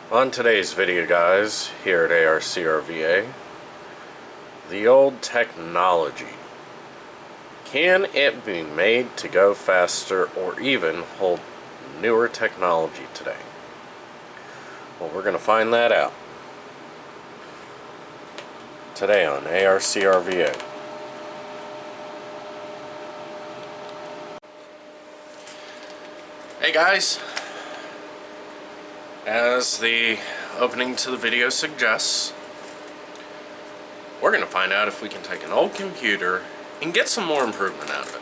On today's video, guys, here at ARCRVA, the old technology. Can it be made to go faster or even hold newer technology today? Well, we're going to find that out today on ARCRVA. Hey guys, as the opening to the video suggests, we're going to find out if we can take an old computer and get some more improvement out of it.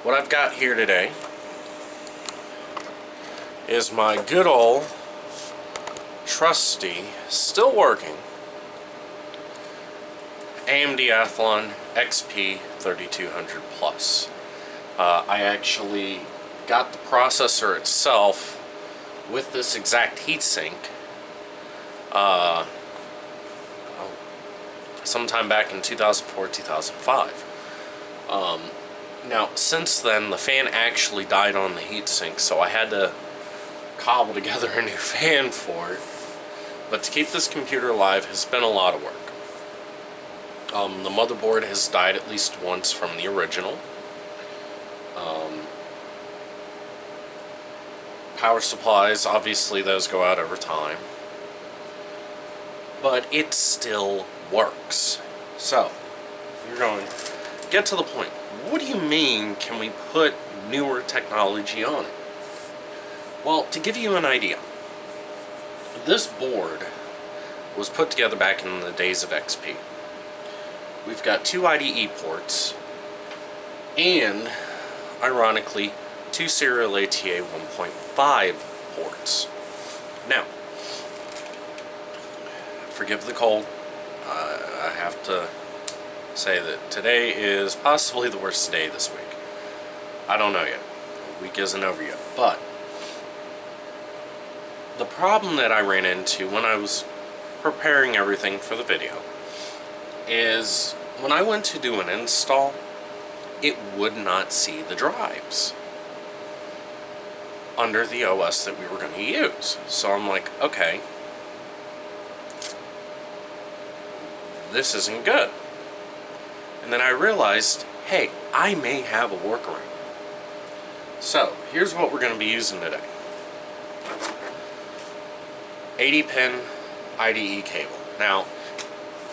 What I've got here today is my good old, trusty, still working AMD Athlon XP 3200 Plus. I actually got the processor itself with this exact heatsink sometime back in 2004-2005. Now, since then, the fan actually died on the heatsink, so I had to cobble together a new fan for it. But to keep this computer alive has been a lot of work. The motherboard has died at least once from the original. Power supplies, obviously those go out over time. But it still works. So, you're going, get to the point. What do you mean, can we put newer technology on it? Well, to give you an idea, this board was put together back in the days of XP. We've got two IDE ports, and, ironically, two serial ATA 1.5 ports. Now, forgive the cold. I have to say that today is possibly the worst day this week. I don't know yet. The week isn't over yet. But the problem that I ran into when I was preparing everything for the video is when I went to do an install, it would not see the drives under the OS that we were going to use. So I'm like, okay, this isn't good. And then I realized, hey, I may have a workaround. So here's what we're going to be using today. 80-pin IDE cable. Now,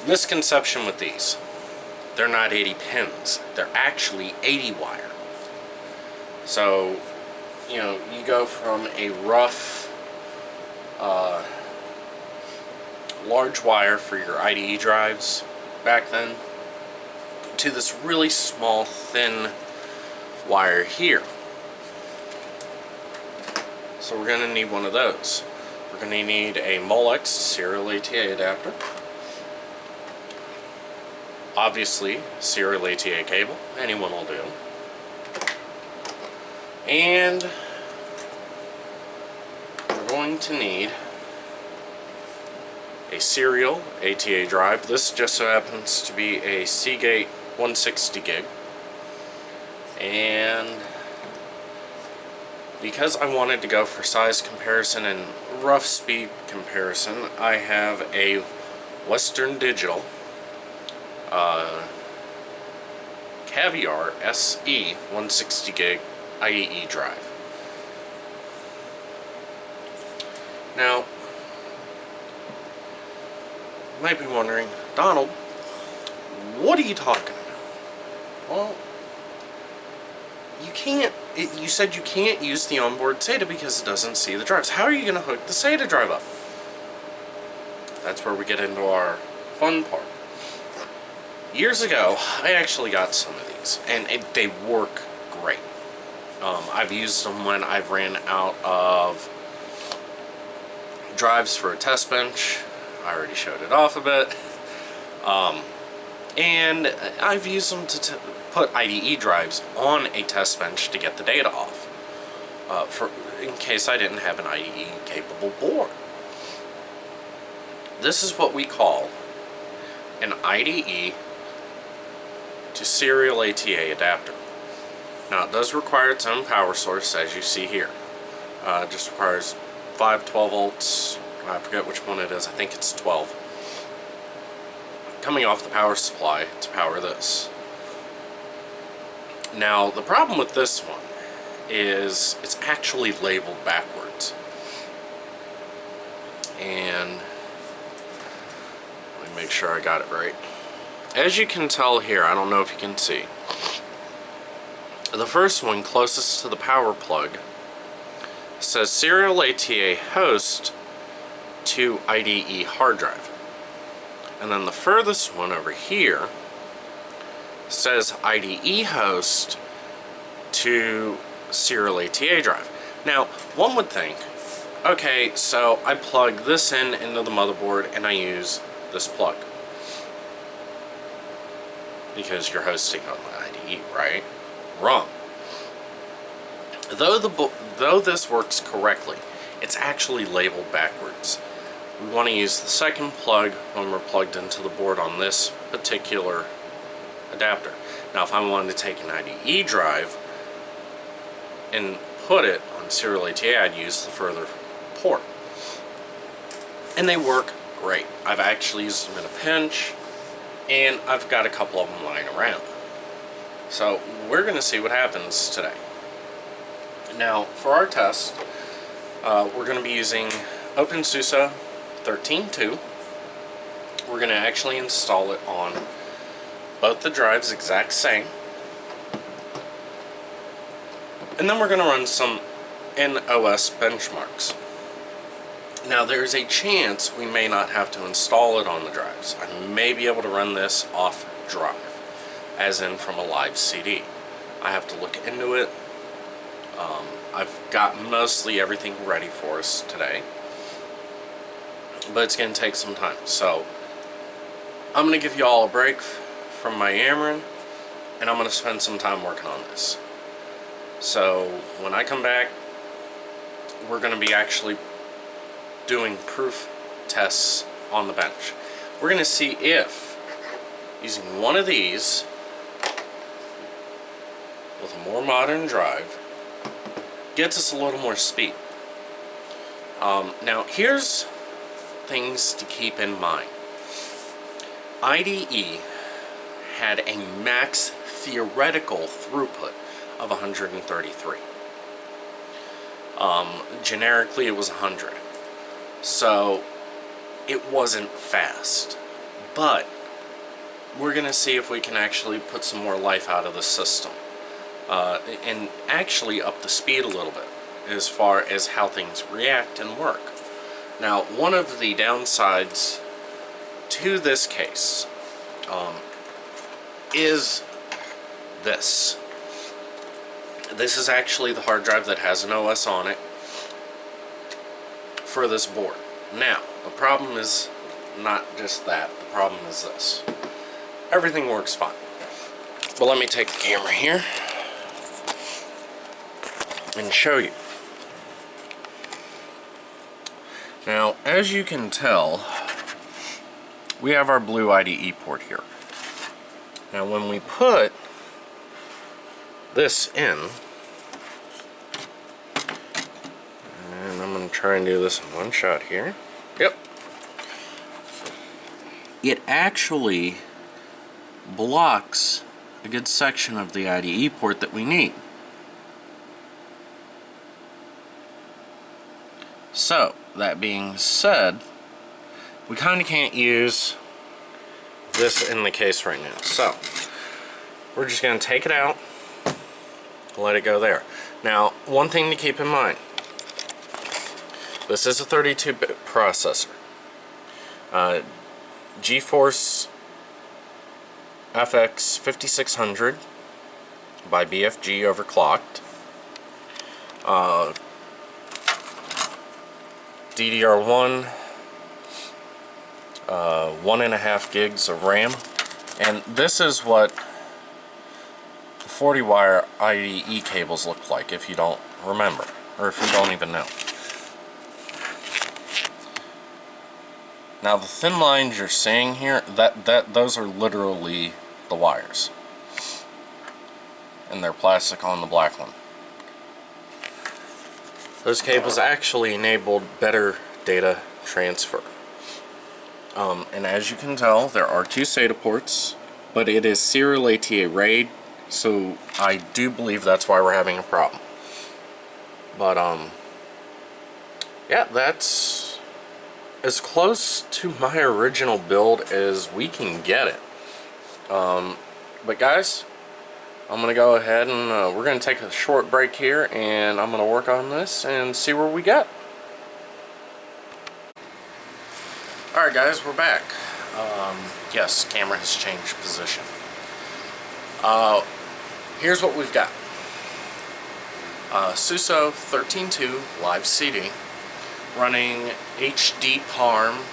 misconception with these. They're not 80 pins. They're actually 80 wire. So, you know, you go from a rough, large wire for your IDE drives back then to this really small, thin wire here. So we're going to need one of those. We're going to need a Molex serial ATA adapter. Obviously, serial ATA cable. Anyone will do. And we're going to need a serial ATA drive. This just so happens to be a Seagate 160 gig. And because I wanted to go for size comparison and rough speed comparison, I have a Western Digital Caviar SE 160 gig IDE drive. Now, you might be wondering, Donald, what are you talking about? Well, you can't, you said you can't use the onboard SATA because it doesn't see the drives. How are you going to hook the SATA drive up? That's where we get into our fun part. Years ago, I actually got some of these, and they work great. I've used them when I've ran out of drives for a test bench. I already showed it off a bit. And I've used them to put IDE drives on a test bench to get the data off, in case I didn't have an IDE capable board. This is what we call an IDE to serial ATA adapter. Now, it does require its own power source, as you see here. It just requires 5 12 volts. I forget which one it is. I think it's 12. Coming off the power supply to power this. Now, the problem with this one is it's actually labeled backwards. And let me make sure I got it right. As you can tell here, I don't know if you can see, the first one closest to the power plug says serial ATA host to IDE hard drive. And then the furthest one over here says IDE host to serial ATA drive. Now, one would think, okay, so I plug this in into the motherboard and I use this plug, because you're hosting on the IDE, right? Wrong. Though this works correctly, it's actually labeled backwards. We want to use the second plug when we're plugged into the board on this particular adapter. Now, if I wanted to take an IDE drive and put it on serial ATA, I'd use the further port. And they work great. I've actually used them in a pinch, and I've got a couple of them lying around. So we're going to see what happens today. Now, for our test, we're going to be using OpenSUSE 13.2. We're going to actually install it on both the drives exact same. And then we're going to run some NOS benchmarks. Now, there's a chance we may not have to install it on the drives. I may be able to run this off drive, as in from a live CD. I have to look into it. I've got mostly everything ready for us today, but it's going to take some time. So I'm going to give you all a break from my yammering, and I'm going to spend some time working on this. So when I come back, we're going to be actually doing proof tests on the bench. We're going to see if using one of these with a more modern drive gets us a little more speed. Now, here's things to keep in mind. IDE had a max theoretical throughput of 133. Generically, it was 100. So it wasn't fast, but we're going to see if we can actually put some more life out of the system. And actually up the speed a little bit as far as how things react and work. Now, one of the downsides to this case is this. This is actually the hard drive that has an OS on it for this board. Now, the problem is not just that. The problem is this. Everything works fine. But let me take the camera here and show you. Now, as you can tell, we have our blue IDE port here. Now, when we put this in, and I'm going to try and do this in one shot here. Yep. It actually blocks a good section of the IDE port that we need. So, that being said, we kind of can't use this in the case right now. So, we're just going to take it out, let it go there. Now, one thing to keep in mind, this is a 32-bit processor. GeForce FX 5600 by BFG overclocked. DDR1, 1.5 gigs of RAM, and this is what the 40-wire IDE cables look like, if you don't remember, or if you don't even know. Now, the thin lines you're seeing here, those are literally the wires, and they're plastic on the black one. those cables actually enabled better data transfer. And as you can tell, there are 2 SATA ports, but it is serial ATA RAID, so I do believe that's why we're having a problem. But yeah, that's as close to my original build as we can get it. But guys, I'm gonna go ahead and we're gonna take a short break here, and I'm gonna work on this and see where we get. Alright guys, we're back. Yes, camera has changed position. Here's what we've got. SUSO 13.2 live CD running HD PARM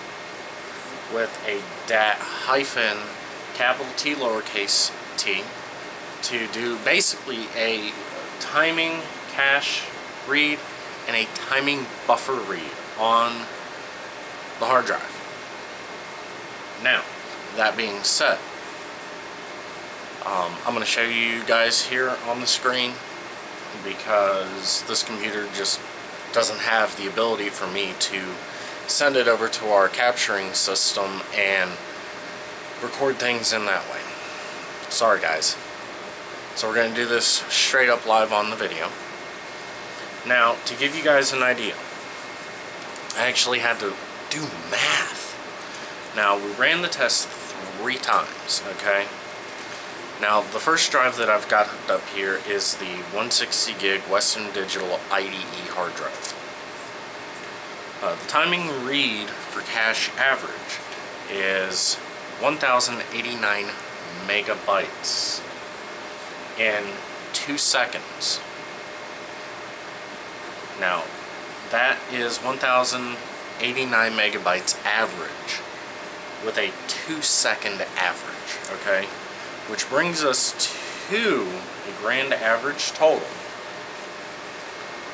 with a DAT hyphen capital T lowercase t to do basically a timing cache read and a timing buffer read on the hard drive. Now, that being said, I'm going to show you guys here on the screen, because this computer just doesn't have the ability for me to send it over to our capturing system and record things in that way. Sorry guys. So we're going to do this straight up live on the video. Now, to give you guys an idea, I actually had to do math. Now, we ran the test 3 times, okay? Now, the first drive that I've got hooked up here is the 160 gig Western Digital IDE hard drive. The timing read for cache average is 1089 megabytes in 2 seconds. Now, that is 1089 megabytes average with a 2-second average, okay? Which brings us to a grand average total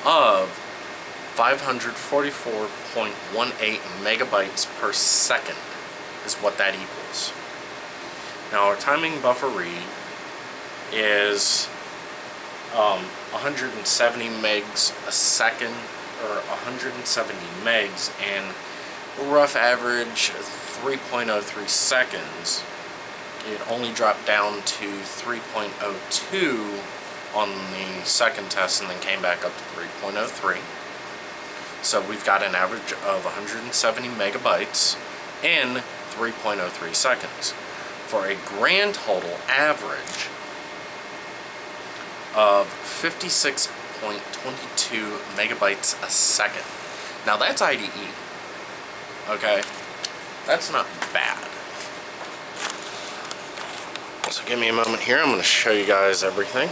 of 544.18 megabytes per second is what that equals. Now our timing buffer read is 170 megs a second, or 170 megs, and a rough average 3.03 seconds. It only dropped down to 3.02 on the second test, and then came back up to 3.03. So we've got an average of 170 megabytes in 3.03 seconds for a grand total average of 56.22 megabytes a second. Now that's IDE, okay? That's not bad. So give me a moment here, I'm going to show you guys everything.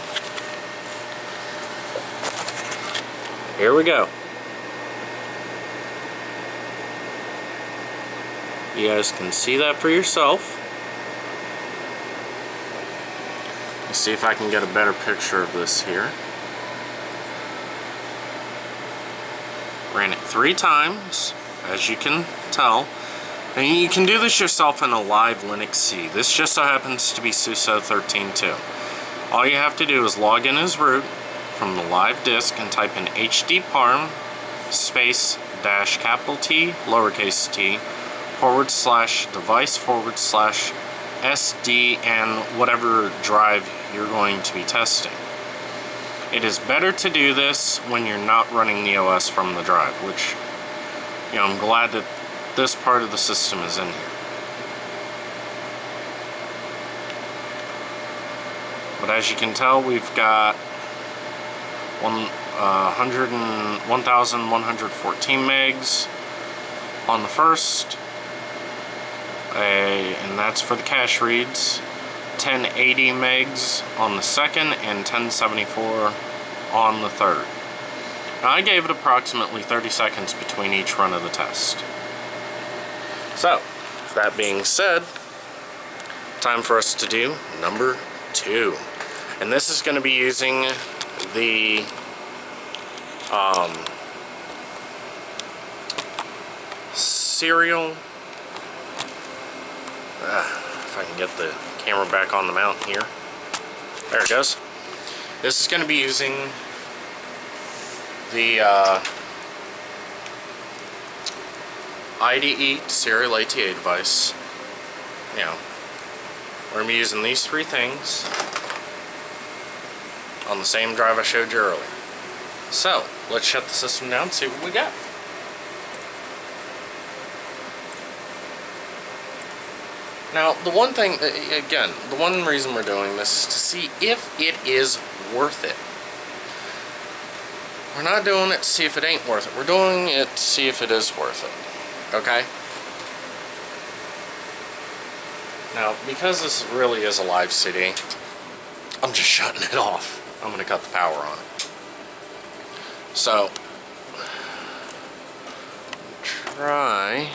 Here we go. You guys can see that for yourself. Let's see if I can get a better picture of this here. Ran it 3 times, as you can tell. And you can do this yourself in a live Linux C. This just so happens to be SUSO 13.2. All you have to do is log in as root from the live disk and type in HD PARM space dash capital T lowercase t /device /SD and whatever drive you're going to be testing. It is better to do this when you're not running the OS from the drive, which, you know, I'm glad that this part of the system is in here. But as you can tell, we've got 1,114 megs on the first, and that's for the cache reads, 1080 megs on the second, and 1074 on the third. Now, I gave it approximately 30 seconds between each run of the test. So, that being said, time for us to do number 2. And this is going to be using the serial, if I can get the camera back on the mount here. There it goes. This is going to be using the IDE serial ATA device. You know, we're going to be using these three things on the same drive I showed you earlier. So, let's shut the system down and see what we got. Now, the one thing, again, the one reason we're doing this is to see if it is worth it. We're not doing it to see if it ain't worth it. We're doing it to see if it is worth it. Okay? Now, because this really is a live CD, I'm just shutting it off. I'm going to cut the power on it. So, try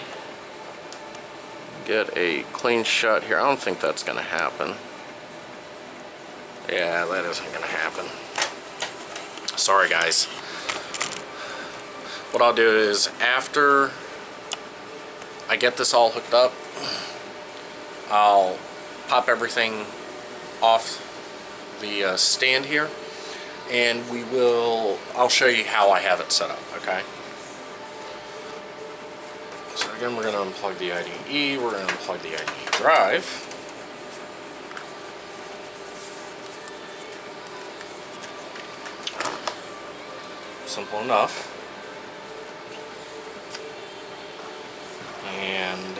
get a clean shut here. I don't think that's going to happen. Yeah, that isn't going to happen. Sorry, guys. What I'll do is, after I get this all hooked up, I'll pop everything off the stand here, and I'll show you how I have it set up, okay? So again, we're going to unplug the IDE, we're going to unplug the IDE drive. Simple enough. And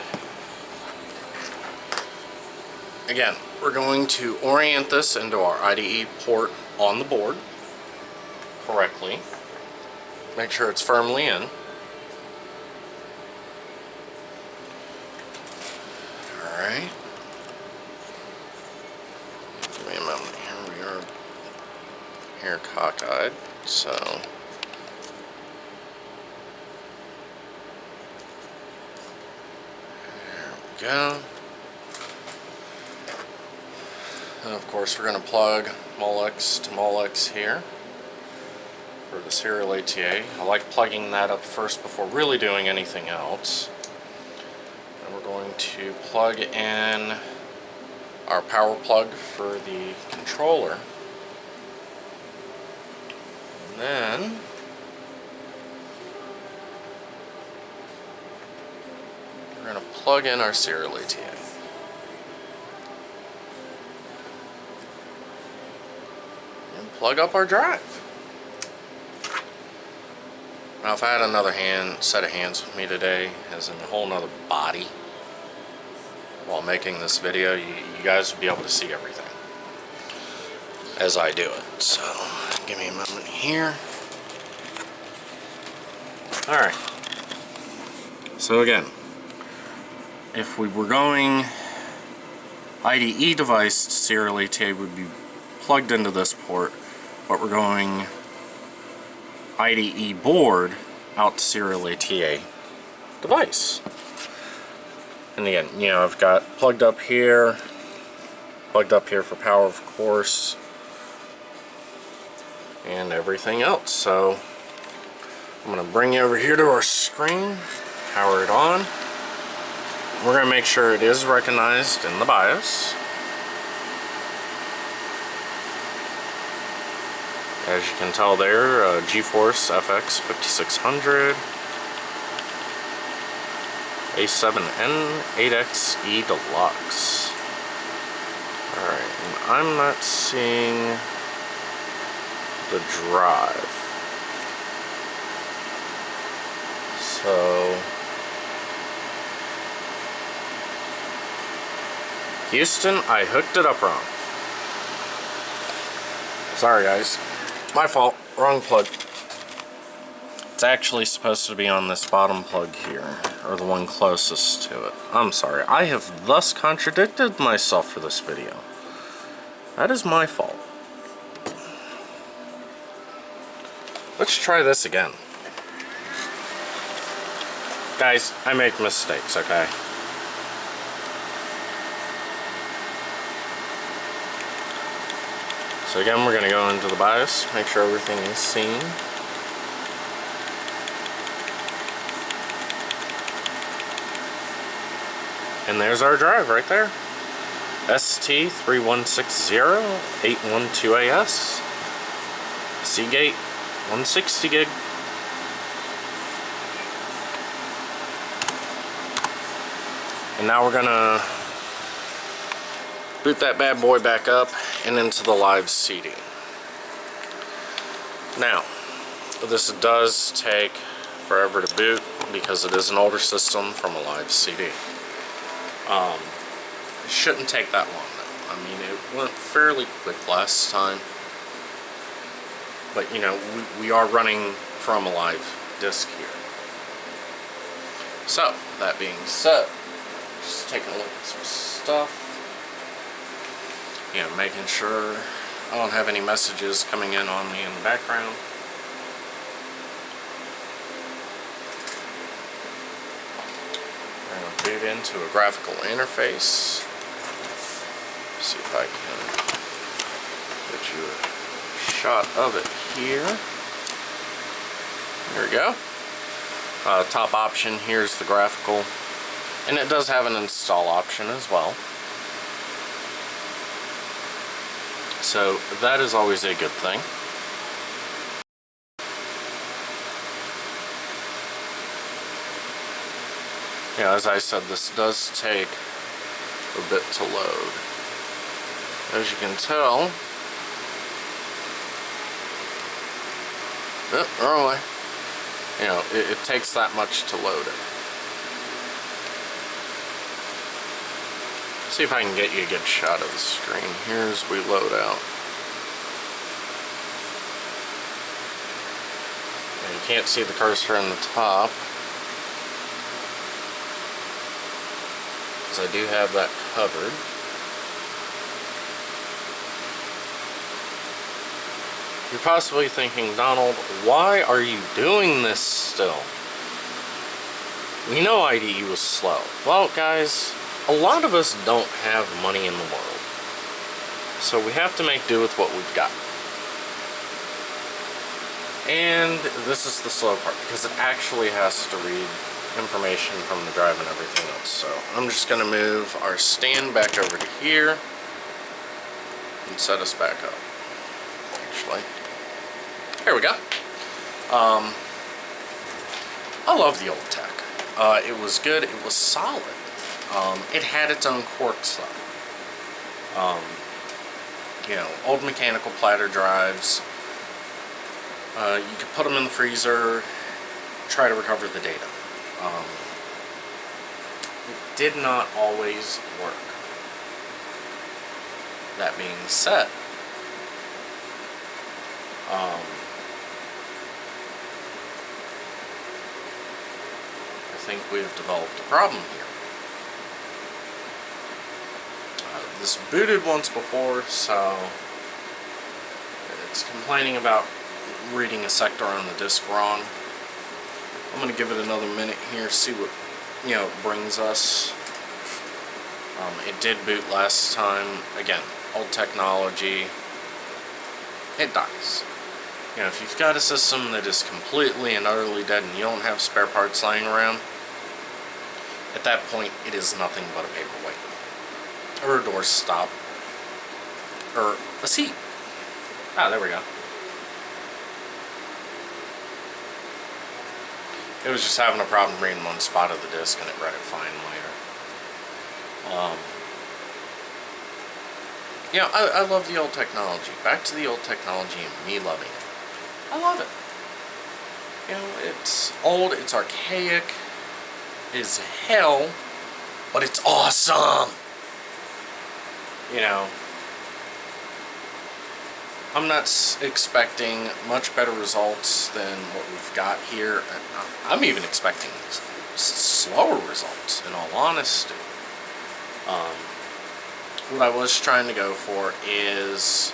again, we're going to orient this into our IDE port on the board correctly. Make sure it's firmly in. Alright. Give me a moment. Here we are. Here cockeyed. So there we go. And of course we're going to plug Molex to Molex here for the serial ATA. I like plugging that up first before really doing anything else. And we're going to plug in our power plug for the controller. And then we're going to plug in our serial ATA. Plug up our drive. Now, if I had another set of hands with me today, as in a whole nother body, while making this video, you guys would be able to see everything as I do it. So, give me a moment here. Alright. So again, if we were going IDE device to serial ATA would be plugged into this port, but we're going IDE board out to serial ATA device. And again, you know, I've got plugged up here for power, of course, and everything else. So I'm going to bring you over here to our screen, power it on. We're going to make sure it is recognized in the BIOS. As you can tell there, GeForce FX 5600, A7N 8XE Deluxe. Alright, and I'm not seeing the drive. So, Houston, I hooked it up wrong. Sorry, guys. My fault. Wrong plug. It's actually supposed to be on this bottom plug here, or the one closest to it. I'm sorry. I have thus contradicted myself for this video. That is my fault. Let's try this again. Guys, I make mistakes, okay? So again, we're going to go into the BIOS, make sure everything is seen. And there's our drive right there. ST3160812AS. Seagate 160 gig. And now we're gonna boot that bad boy back up and into the live CD. Now, this does take forever to boot because it is an older system from a live CD. It shouldn't take that long though. I mean, it went fairly quick last time. But you know, we are running from a live disk here. So, that being said, just taking a look at some stuff. You know, making sure I don't have any messages coming in on me in the background. We're going to boot into a graphical interface. See if I can get you a shot of it here. There we go. Top option, here's the graphical. And it does have an install option as well. So that is always a good thing. Yeah, as I said, this does take a bit to load. As you can tell, wrong way. You know, it takes that much to load it. See if I can get you a good shot of the screen here as we load out. And you can't see the cursor on the top, because I do have that covered. You're possibly thinking, Donald, why are you doing this still? We know IDE was slow. Well, guys, a lot of us don't have money in the world. So we have to make do with what we've got. And this is the slow part, because it actually has to read information from the drive and everything else. So I'm just going to move our stand back over to here and set us back up. Actually, here we go. I love the old tech. It was good. It was solid. It had its own quirks though. You know, old mechanical platter drives. You could put them in the freezer, try to recover the data. It did not always work. That being said, I think we've developed a problem here. This booted once before, so it's complaining about reading a sector on the disk wrong. I'm going to give it another minute here, see what, you know, brings us. It did boot last time. Again, old technology. It dies. You know, if you've got a system that is completely and utterly dead and you don't have spare parts lying around, at that point it is nothing but a paperweight. Or a door stop. Or a seat. Ah, there we go. It was just having a problem reading one spot of the disk and it read it fine later. Yeah, I love the old technology. Back to the old technology and me loving it. I love it. You know, it's old, it's archaic as hell, but it's awesome. You know, I'm not expecting much better results than what we've got here. I'm even expecting slower results, in all honesty. What I was trying to go for is,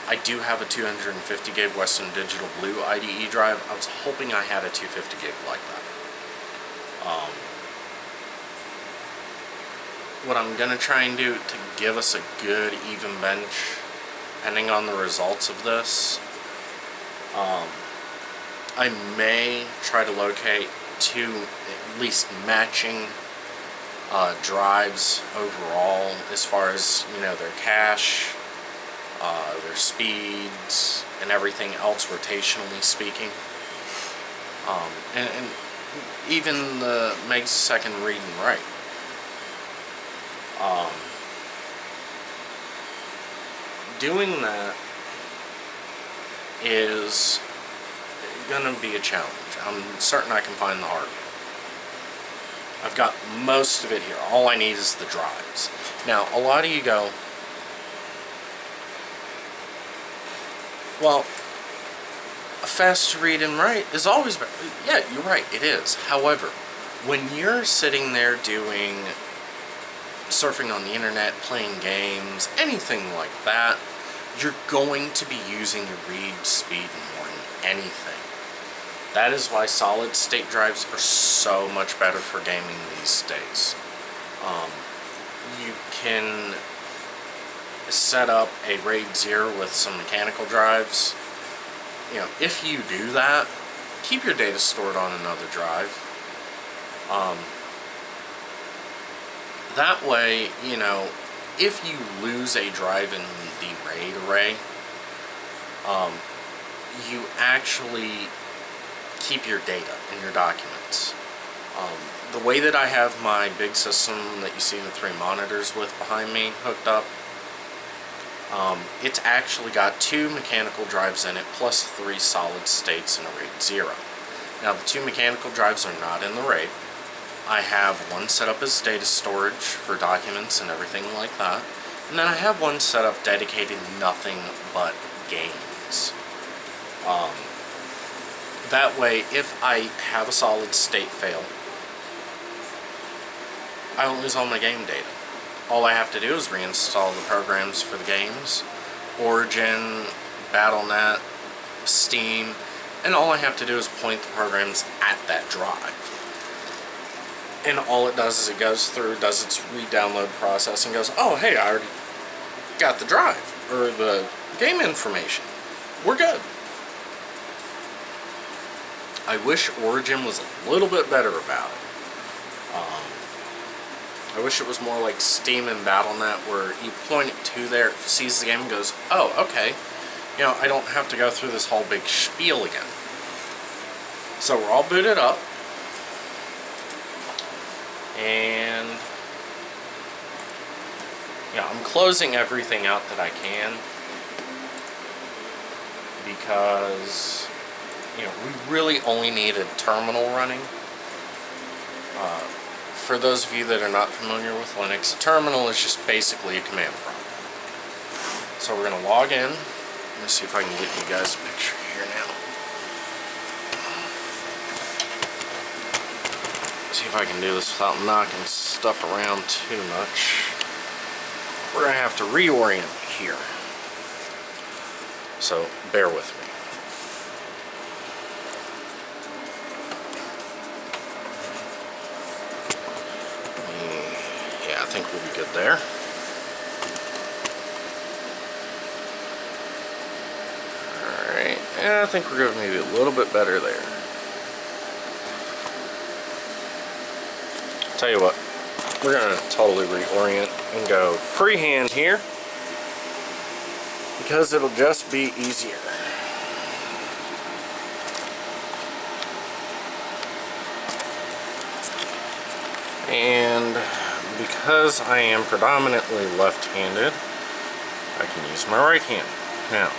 I do have a 250 gig Western Digital Blue IDE drive. I was hoping I had a 250 gig like that. What I'm going to try and do to give us a good even bench, depending on the results of this, I may try to locate two at least matching drives overall, as far as, you know, their cache, their speeds, and everything else rotationally speaking. And even the megasecond read and write. Doing that is gonna be a challenge. I'm certain I can find the hardware. I've got most of it here. All I need is the drives. Now, a lot of you go, well, a fast read and write is always better. Yeah, you're right, it is. However, when you're sitting there doing surfing on the internet, playing games, anything like that, you're going to be using your read speed more than anything. That is why solid state drives are so much better for gaming these days. You can set up a RAID 0 with some mechanical drives. You know, if you do that, keep your data stored on another drive. That way, you know, if you lose a drive in the RAID array, you actually keep your data in your documents. The way that I have my big system that you see the 3 monitors with behind me hooked up, it's actually got 2 mechanical drives in it plus 3 solid states in a RAID 0. Now the 2 mechanical drives are not in the RAID. I have one set up as data storage for documents and everything like that, and then I have one set up dedicated nothing but games. That way, if I have a solid state fail, I don't lose all my game data. All I have to do is reinstall the programs for the games, Origin, Battle.net, Steam, and all I have to do is point the programs at that drive. And all it does is it goes through, does its re-download process, and goes, oh hey, I already got the drive, or the game information. We're good. I wish Origin was a little bit better about it. I wish it was more like Steam and Battle.net, where you point it to there, it sees the game and goes, oh, okay. You know, I don't have to go through this whole big spiel again. So we're all booted up. And yeah, I'm closing everything out that I can, because you know, we really only need a terminal running. For those of you that are not familiar with Linux, a terminal is just basically a command prompt. So we're going to log in. Let me see if I can get you guys a picture here now. See if I can do this without knocking stuff around too much. We're going to have to reorient here. So bear with me. I think we'll be good there. Alright, and I think we're going to maybe a little bit better there. Tell you what, we're going to totally reorient and go freehand here, because it'll just be easier. And because I am predominantly left-handed, I can use my right hand. Now,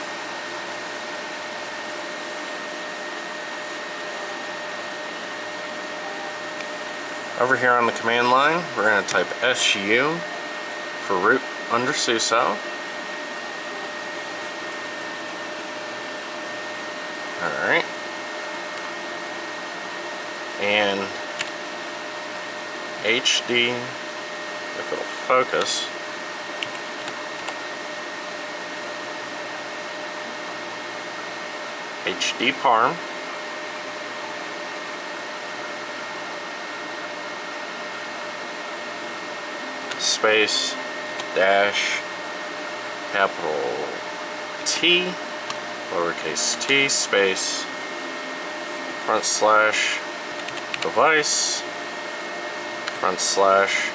over here on the command line, we're going to type SU for root under sudo. Alright. And HD, if it'll focus, HD parm, space dash capital T lowercase t space front slash device front slash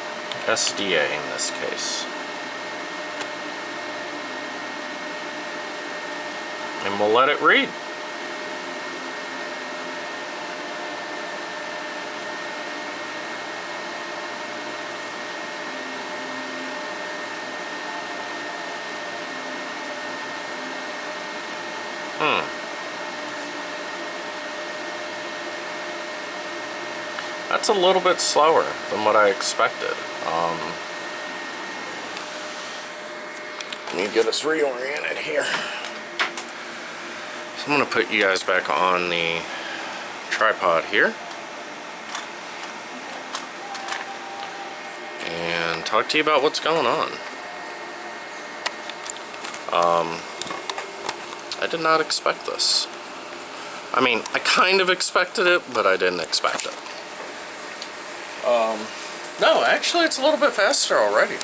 SDA in this case. and we'll let it read. That's a little bit slower than what I expected. Let me get us reoriented here. So I'm going to put you guys back on the tripod here and talk to you about what's going on. I did not expect this. I mean, I kind of expected it, but I didn't expect it. No, actually it's a little bit faster already.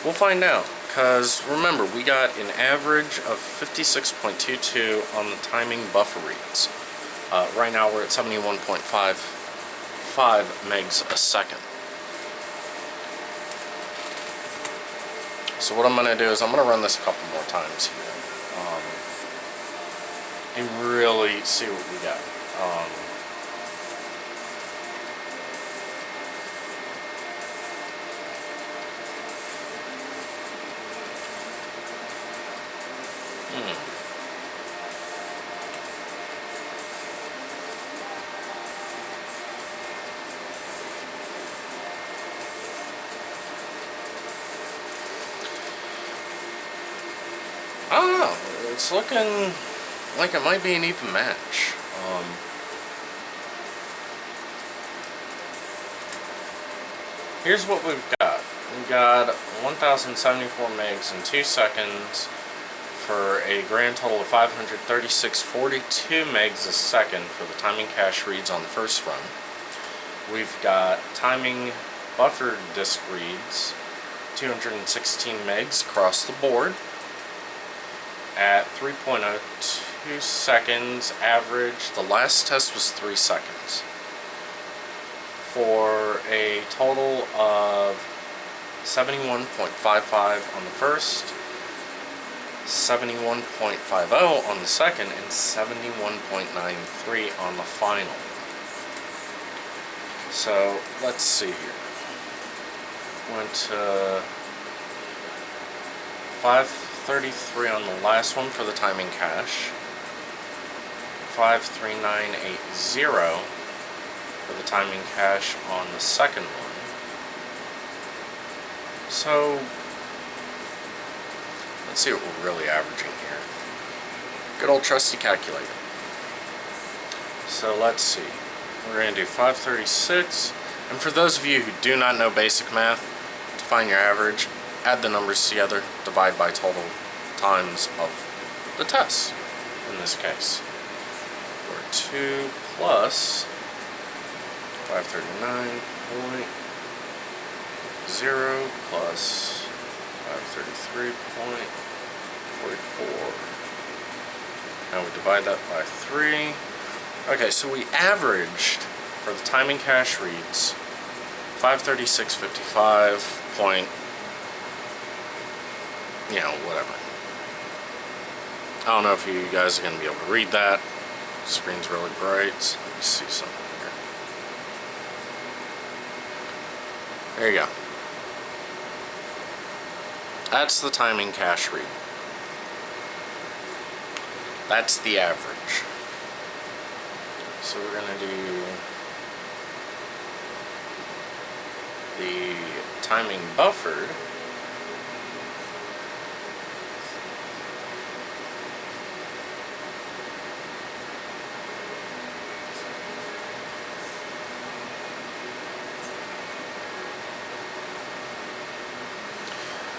We'll find out, because remember, we got an average of 56.22 on the timing buffer reads. Right now we're at 71.55 megs a second. So what I'm going to do is I'm going to run this a couple more times here. And really see what we got. I don't know. It's looking like it might be an even match. Here's what we've got. We've got 1,074 megs in 2 seconds for a grand total of 536.42 megs a second for the timing cache reads on the first run. We've got timing buffer disk reads, 216 megs across the board at 3.02 seconds average. The last test was 3 seconds. For a total of 71.55 on the first, 71.50 on the second, and 71.93 on the final. So let's see here. Went to 533 on the last one for the timing cache, 53980 for the timing cache on the second one. So let's see what we're really averaging here. Good old trusty calculator. So let's see. We're going to do 536. And for those of you who do not know basic math, to find your average, add the numbers together, divide by total times of the test, in this case. Or 2 plus 539.0 plus 533.44. Now we divide that by 3. Okay, so we averaged, for the timing cache reads, 536.55 point, you know, whatever. I don't know if you guys are going to be able to read that. The screen's really bright, so let me see something here. There you go. That's the timing cache read. That's the average. So we're going to do the timing buffered.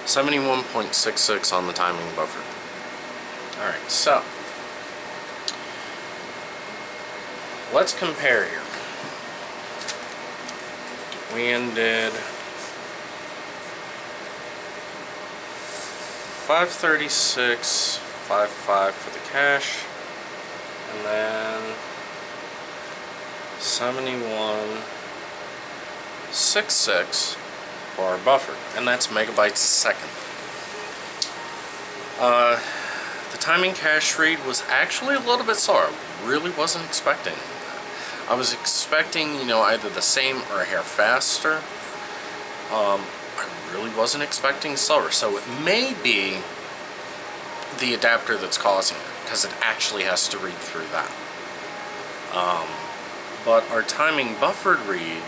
$71.66 on the timing buffer. Alright, so let's compare here. We ended 536.55 for the cache, and then 71.66 for our buffer, and that's megabytes a second. The timing cache read was actually a little bit slower. I really wasn't expecting that. I was expecting, either the same or a hair faster. I really wasn't expecting slower. So it may be the adapter that's causing it, because it actually has to read through that. But our timing buffered read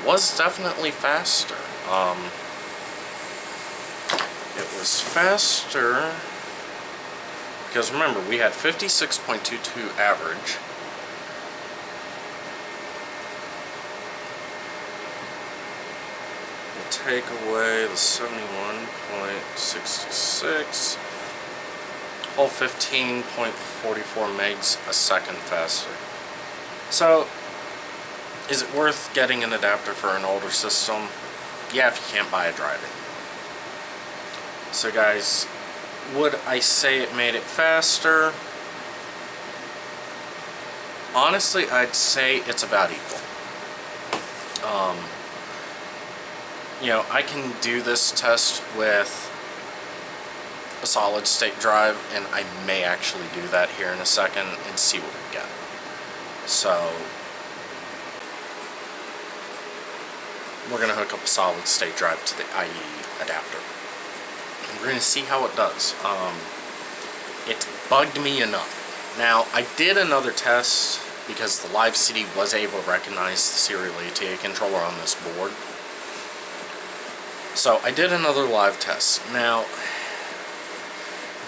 was definitely faster. It was faster because remember, we had 56.22 average. We'll take away the 71.66, whole 15.44 megs a second faster. So, is it worth getting an adapter for an older system? Yeah, if you can't buy a driving. So guys, would I say it made it faster? Honestly, I'd say it's about equal. I can do this test with a solid state drive, and I may actually do that here in a second and see what we get. So, we're going to hook up a solid state drive to the IE adapter. We're going to see how it does. It's bugged me enough. Now, I did another test because the live CD was able to recognize the serial ATA controller on this board. So I did another live test. Now,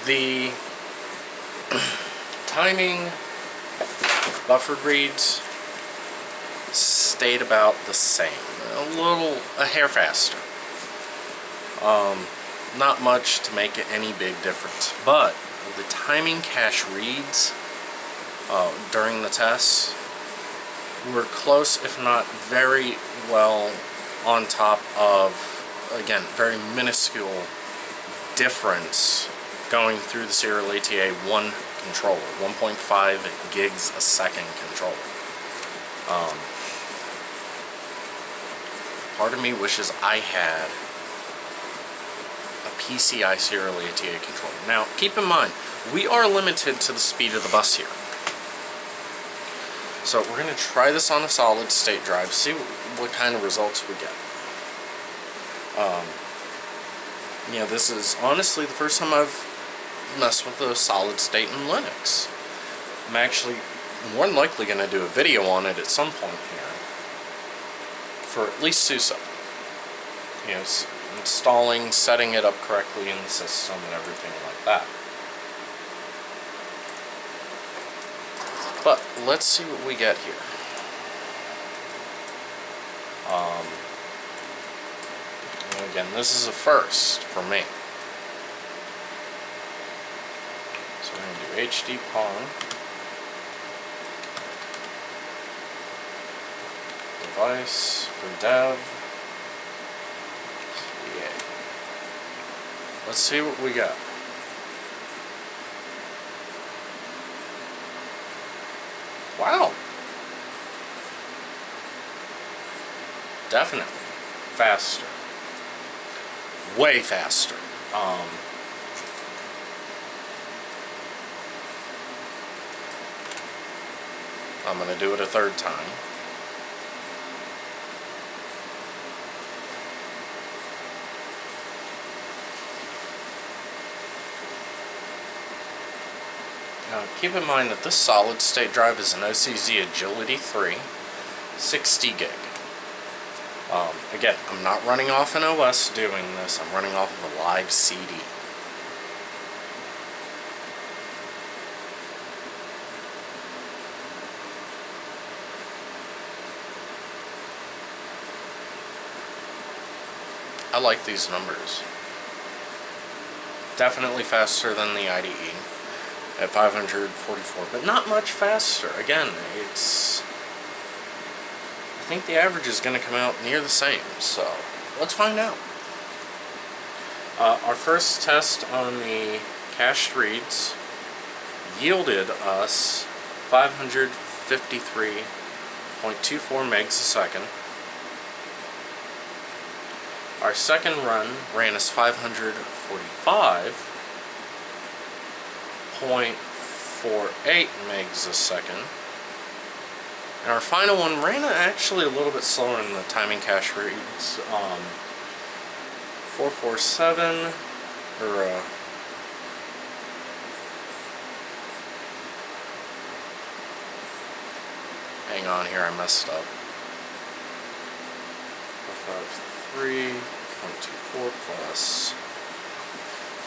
the timing buffered reads stayed about the same. A hair faster. Not much to make it any big difference, but the timing cache reads during the tests were close, if not very well on top of, again, very minuscule difference going through the serial ATA 1 controller, 1.5 gigs a second controller. Part of me wishes I had a PCI serial ATA controller. Now, keep in mind, we are limited to the speed of the bus here. So we're going to try this on a solid state drive, see what kind of results we get. This is honestly the first time I've messed with a solid state in Linux. I'm actually more than likely going to do a video on it at some point here, for at least SUSE. Installing, setting it up correctly in the system and everything like that. But let's see what we get here. Again, this is a first for me. So we're going to do HD Pong, device for dev. Let's see what we got. Wow. Definitely faster. Way faster. I'm going to do it a third time. Now, keep in mind that this solid state drive is an OCZ Agility 3, 60 gig. Again, I'm not running off an OS doing this, I'm running off of a live CD. I like these numbers. Definitely faster than the IDE at 544, but not much faster. Again, I think the average is going to come out near the same, so let's find out. Our first test on the cached reads yielded us 553.24 megs a second. Our second run ran us 545 0.48 megs a second. And our final one ran actually a little bit slower in the timing cache reads. 447 or hang on here, I messed up. 453.24 plus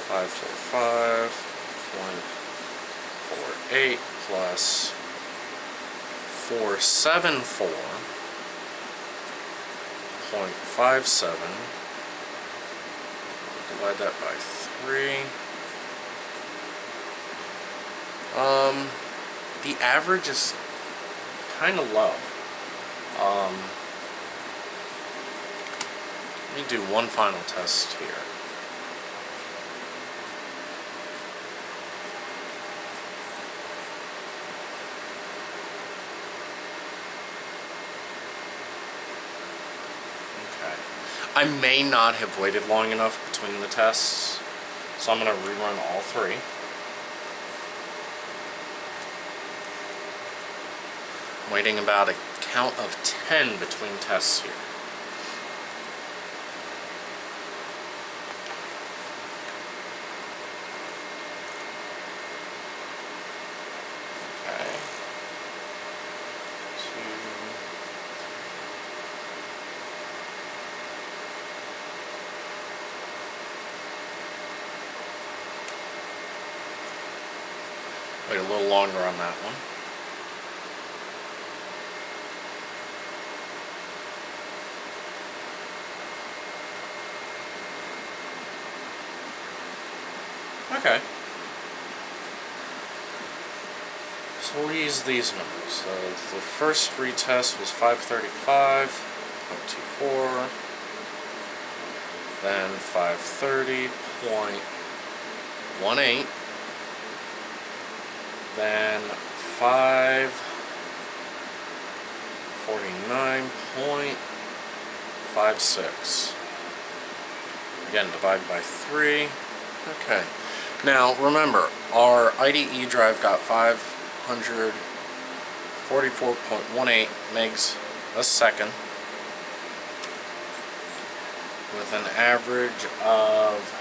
545.48 plus 474.57. Divide that by 3. The average is kind of low. Let me do one final test here. Okay. I may not have waited long enough between the tests, so I'm going to rerun all 3. I'm waiting about a count of 10 between tests here. Okay. 2. Wait a little longer on that one. Okay. So we'll use these numbers. So the first retest was 535.24, then 530.18, then 549.56. Again, divide by 3. Okay. Now, remember, our IDE drive got 544.18 megs a second with an average of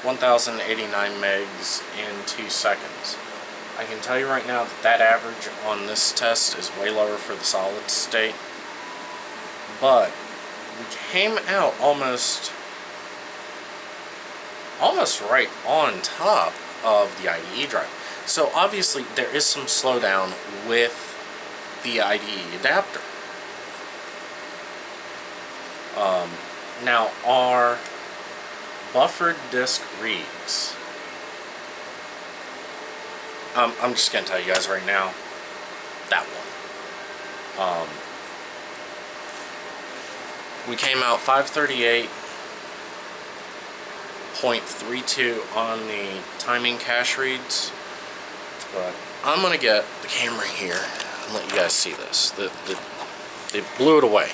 1,089 megs in 2 seconds. I can tell you right now that that average on this test is way lower for the solid state, but we came out almost right on top of the IDE drive. So obviously there is some slowdown with the IDE adapter. Now our buffered disk reads, I'm just gonna tell you guys right now, that one. We came out 538.32 on the timing cache reads, but I'm gonna get the camera here and let you guys see this. They blew it away.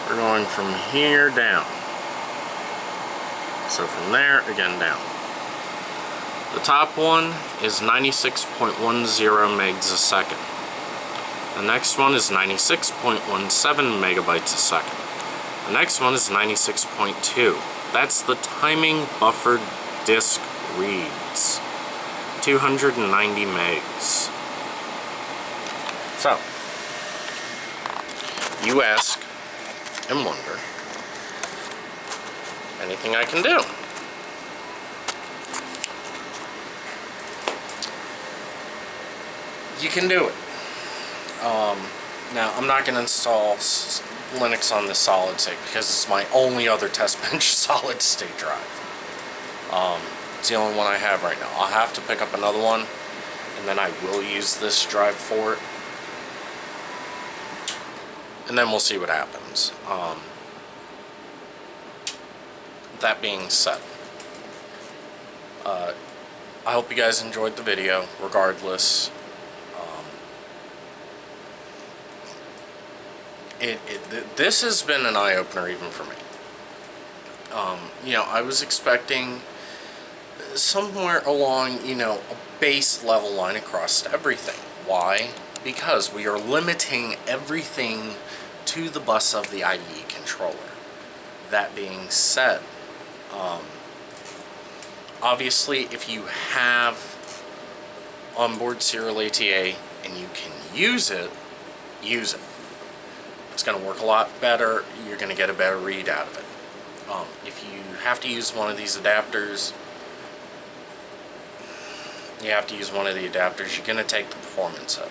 We're going from here down. So from there, again down. The top one is 96.10 megs a second. The next one is 96.17 megabytes a second. The next one is 96.2. That's the timing buffered disk reads. 290 megs. So, you ask and wonder, anything I can do? You can do it. Now, I'm not going to install Linux on this solid state because it's my only other test bench solid state drive. It's the only one I have right now. I'll have to pick up another one, and then I will use this drive for it. And then we'll see what happens. That being said, I hope you guys enjoyed the video, regardless. This has been an eye-opener even for me. You know, I was expecting somewhere along, you know, a base level line across everything. Why? Because we are limiting everything to the bus of the IDE controller. That being said, obviously if you have onboard serial ATA and you can use it, use it. It's going to work a lot better. You're going to get a better read out of it. If you have to use one of these adapters, you have to use one of the adapters. You're going to take the performance up.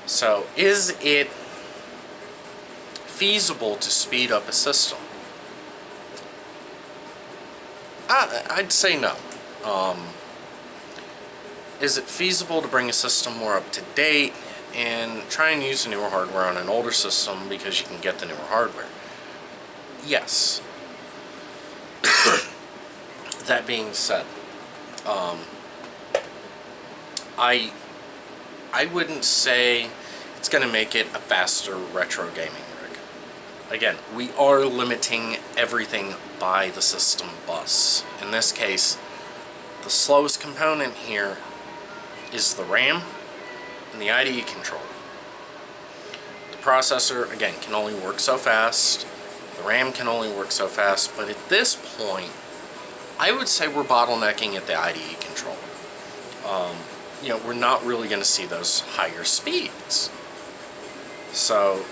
So, is it feasible to speed up a system? I'd say no. Is it feasible to bring a system more up to date and try and use the newer hardware on an older system because you can get the newer hardware? Yes. That being said, I wouldn't say it's going to make it a faster retro gaming rig. Again, we are limiting everything by the system bus. In this case, the slowest component here is the RAM and the IDE controller. The processor, again, can only work so fast. The RAM can only work so fast, but at this point, I would say we're bottlenecking at the IDE controller. You know, we're not really going to see those higher speeds. So,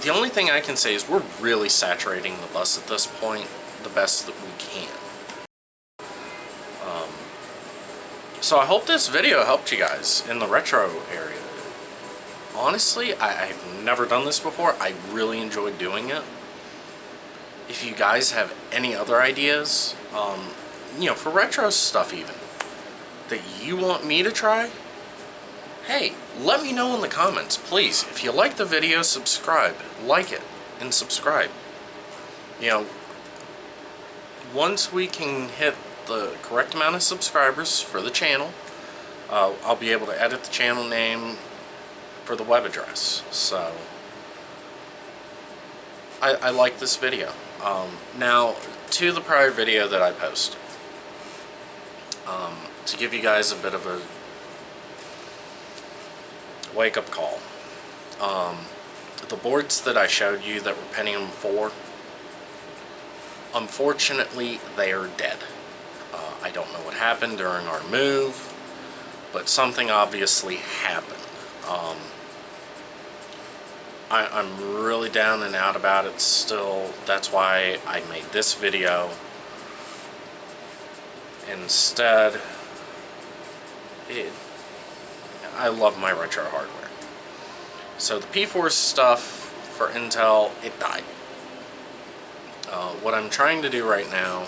the only thing I can say is we're really saturating the bus at this point the best that we can. So I hope this video helped you guys in the retro area. Honestly, I've never done this before. I really enjoyed doing it. If you guys have any other ideas, you know, for retro stuff even, that you want me to try, hey, let me know in the comments, please. If you like the video, subscribe, like it, and subscribe. You know, once we can hit the correct amount of subscribers for the channel, I'll be able to edit the channel name for the web address. So I like this video. Now to the prior video that I posted, to give you guys a bit of a wake-up call. The boards that I showed you that were Pentium 4, unfortunately they are dead. I don't know what happened during our move, but something obviously happened. I'm really down and out about it still. That's why I made this video. Instead, I love my retro hardware. So the P-Force stuff for Intel, it died. What I'm trying to do right now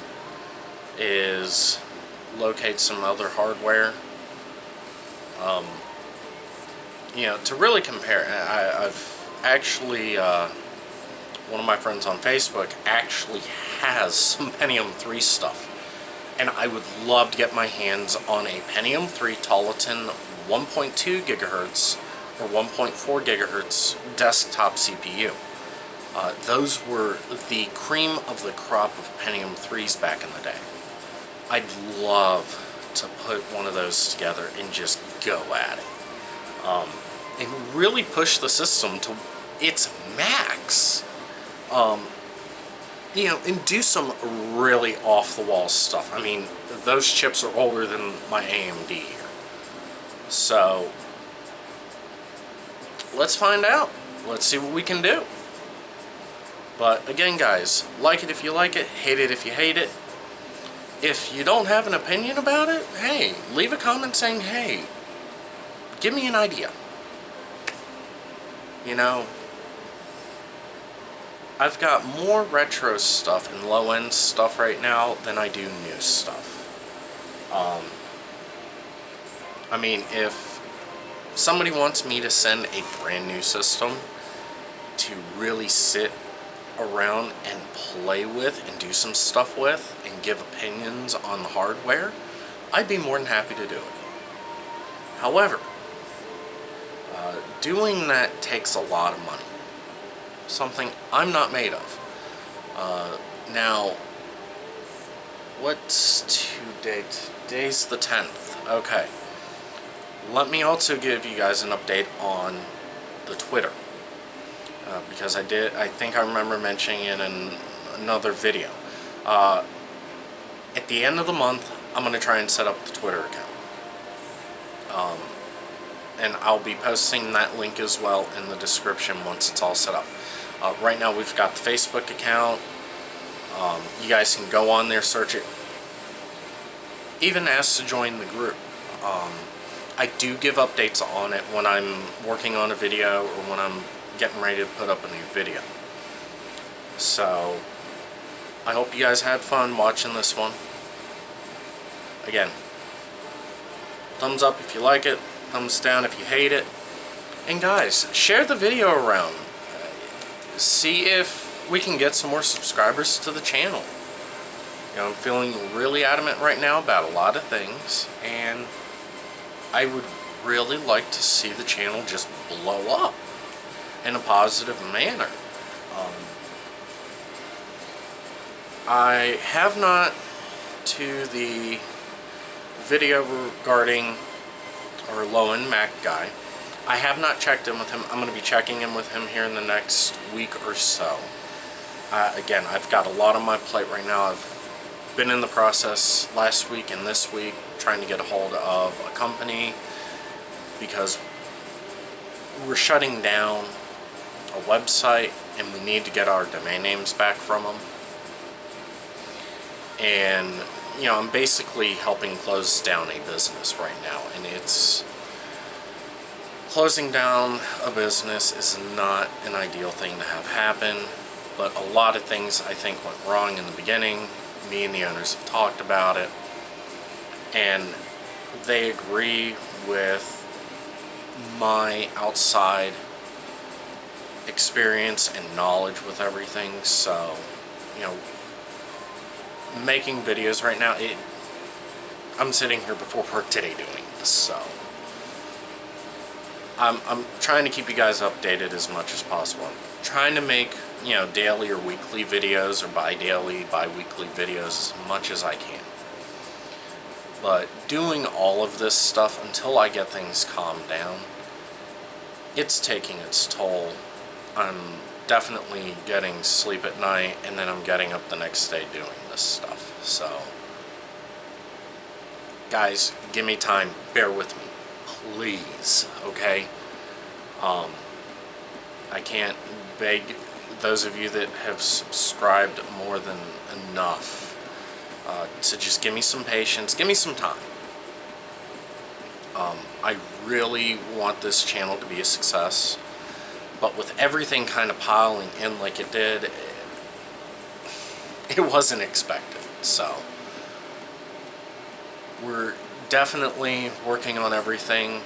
is locate some other hardware, you know, to really compare. I've actually, one of my friends on Facebook actually has some Pentium 3 stuff, and I would love to get my hands on a Pentium 3 Tolatin 1.2 gigahertz or 1.4 gigahertz desktop CPU. Those were the cream of the crop of Pentium 3s back in the day. I'd love to put one of those together and just go at it. And really push the system to its max. You know, and do some really off-the-wall stuff. I mean, those chips are older than my AMD here. So, let's find out. Let's see what we can do. But again, guys, like it if you like it, hate it if you hate it. If you don't have an opinion about it, hey, leave a comment saying, hey, give me an idea. You know, I've got more retro stuff and low-end stuff right now than I do new stuff. I mean, if somebody wants me to send a brand new system to really sit around and play with and do some stuff with and give opinions on the hardware, I'd be more than happy to do it. However, doing that takes a lot of money. something I'm not made of. Now, what's today? Today's the 10th. Okay. Let me also give you guys an update on the Twitter. Because I think I remember mentioning it in another video. At the end of the month, I'm going to try and set up the Twitter account. And I'll be posting that link as well in the description once it's all set up. Right now we've got the Facebook account. You guys can go on there, search it. Even ask to join the group. I do give updates on it when I'm working on a video or when I'm getting ready to put up a new video. So, I hope you guys had fun watching this one. Again, thumbs up if you like it, thumbs down if you hate it. And guys, share the video around. See if we can get some more subscribers to the channel. You know, I'm feeling really adamant right now about a lot of things, and I would really like to see the channel just blow up in a positive manner. I have not, to the video regarding our low-end Mac guy, I have not checked in with him. I'm going to be checking in with him here in the next week or so. Again, I've got a lot on my plate right now. I've been in the process last week and this week trying to get a hold of a company because we're shutting down a website and we need to get our domain names back from them. And, you know, I'm basically helping close down a business right now, and it's... Closing down a business is not an ideal thing to have happen, but a lot of things I think went wrong in the beginning. Me and the owners have talked about it, and they agree with my outside experience and knowledge with everything. So, you know, making videos right now, I'm sitting here before work today doing this, so I'm trying to keep you guys updated as much as possible. I'm trying to make, you know, daily or weekly videos or bi-daily, bi-weekly videos as much as I can. But doing all of this stuff until I get things calmed down, it's taking its toll. I'm definitely getting sleep at night, and then I'm getting up the next day doing this stuff. So, guys, give me time. Bear with me. Please, okay? I can't beg those of you that have subscribed more than enough to just give me some patience, give me some time. I really want this channel to be a success, but with everything kind of piling in like it did, it wasn't expected. So, we're definitely working on everything.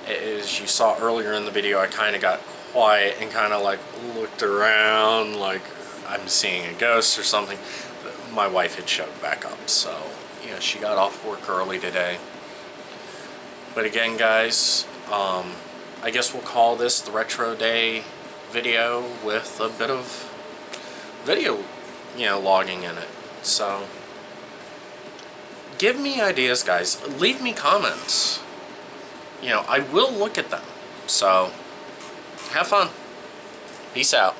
As you saw earlier in the video, I kind of got quiet and kind of like looked around like I'm seeing a ghost or something. My wife had showed back up, so, you know, she got off work early today. But again, guys, I guess we'll call this the Retro Day video with a bit of video, you know, logging in it. So, give me ideas, guys. Leave me comments. You know, I will look at them. So, have fun. Peace out.